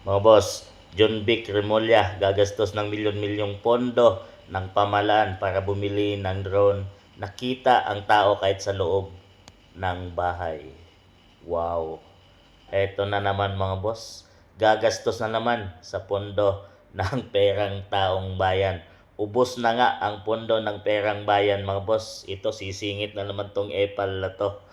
Mga boss, John Vic Remulla gagastos ng milyon-milyong pondo ng pamahalaan para bumili ng drone. Nakita ang tao kahit sa loob ng bahay. Wow! Eto na naman mga boss, gagastos na naman sa pondo ng perang taong bayan. Ubos na nga ang pondo ng perang bayan mga boss. Ito sisingit na naman tong epal na to.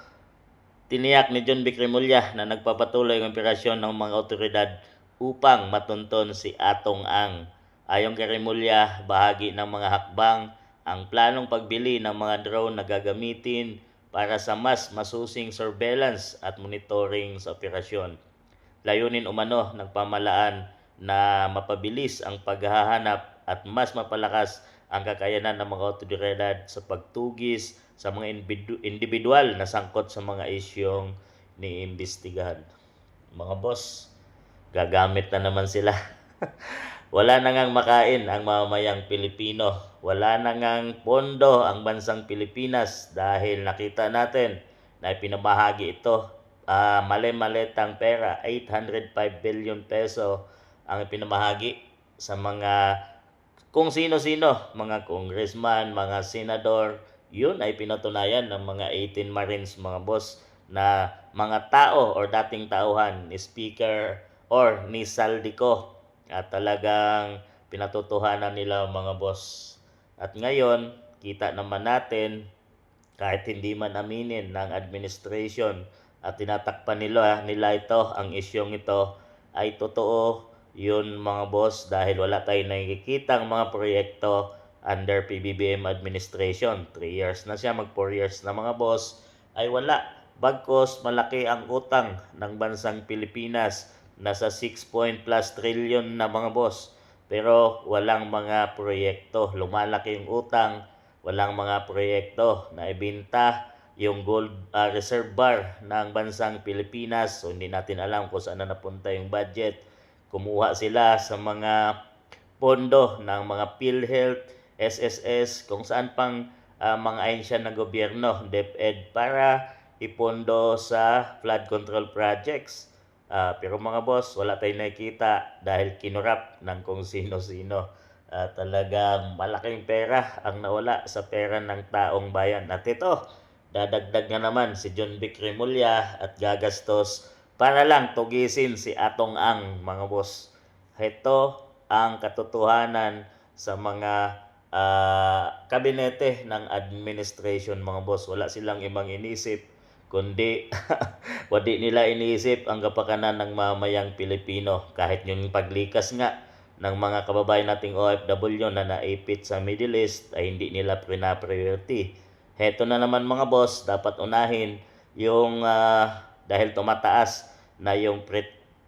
Tiniyak ni John Vic Remulla na nagpapatuloy ang operasyon ng mga otoridad upang matunton si Atong Ang. Ayon kay Remulla, bahagi ng mga hakbang ang planong pagbili ng mga drone na gagamitin para sa mas masusing surveillance at monitoring sa operasyon. Layunin umano ng pamahalaan na mapabilis ang paghahanap at mas mapalakas ang kakayanan ng mga otoridad sa pagtugis sa mga individual na sangkot sa mga isyong niimbestigahan. Mga boss, gagamit na naman sila. Wala na ngang makain ang mamamayang Pilipino. Wala na ngang pondo ang bansang Pilipinas dahil nakita natin na ipinamahagi ito. Mali-malitang pera, 805 billion peso ang ipinamahagi sa mga kung sino-sino, mga congressman, mga senador. Yun ay pinatunayan ng mga 18 Marines mga boss na mga tao or dating tauhan ni Speaker or ni Saldico at talagang pinatotohanan nila mga boss. At ngayon, kita naman natin kahit hindi man aminin ng administration at tinatakpan nila ito, ang isyong ito ay totoo yun mga boss dahil wala tayong nakikitang mga proyekto under PBBM administration. 3 years na siya, mag 4 years na mga boss, ay wala. Bagkos malaki ang utang ng bansang Pilipinas, nasa 6+ trillion na mga boss. Pero walang mga proyekto, lumalaki yung utang, walang mga proyekto na ibinta yung gold reserve bar ng bansang Pilipinas. So hindi natin alam kung saan na napunta yung budget. Kumuha sila sa mga pondo ng mga PhilHealth, SSS, kung saan pang mga ahensya ng gobyerno, DepEd, para ipondo sa flood control projects. Pero mga boss, wala tayong nakikita dahil kinurap ng kung sino-sino. Talagang malaking pera ang nawala sa pera ng taong bayan. At ito, dadagdag na naman si John Vic Remulla at gagastos para lang tugisin si Atong Ang mga boss. Ito ang katotohanan sa mga kabinete ng administration mga boss. Wala silang ibang inisip kundi wadi nila iniisip ang kapakanan ng mamayang Pilipino. Kahit yung paglikas nga ng mga kababayan nating OFW na naipit sa Middle East ay hindi nila pina-priority. Heto na naman mga boss, dapat unahin yung dahil tumataas na yung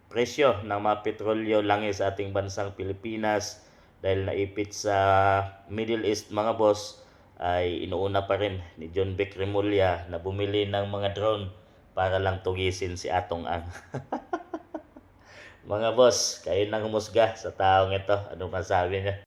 presyo ng mga petrolyo langis sa ating bansang Pilipinas dahil naipit sa Middle East mga boss, ay inuuna pa rin ni John Vic Remulla na bumili ng mga drone para lang tugisin si Atong Ang. Mga boss, kayo nang humusga sa taong ito. Ano masabi niya?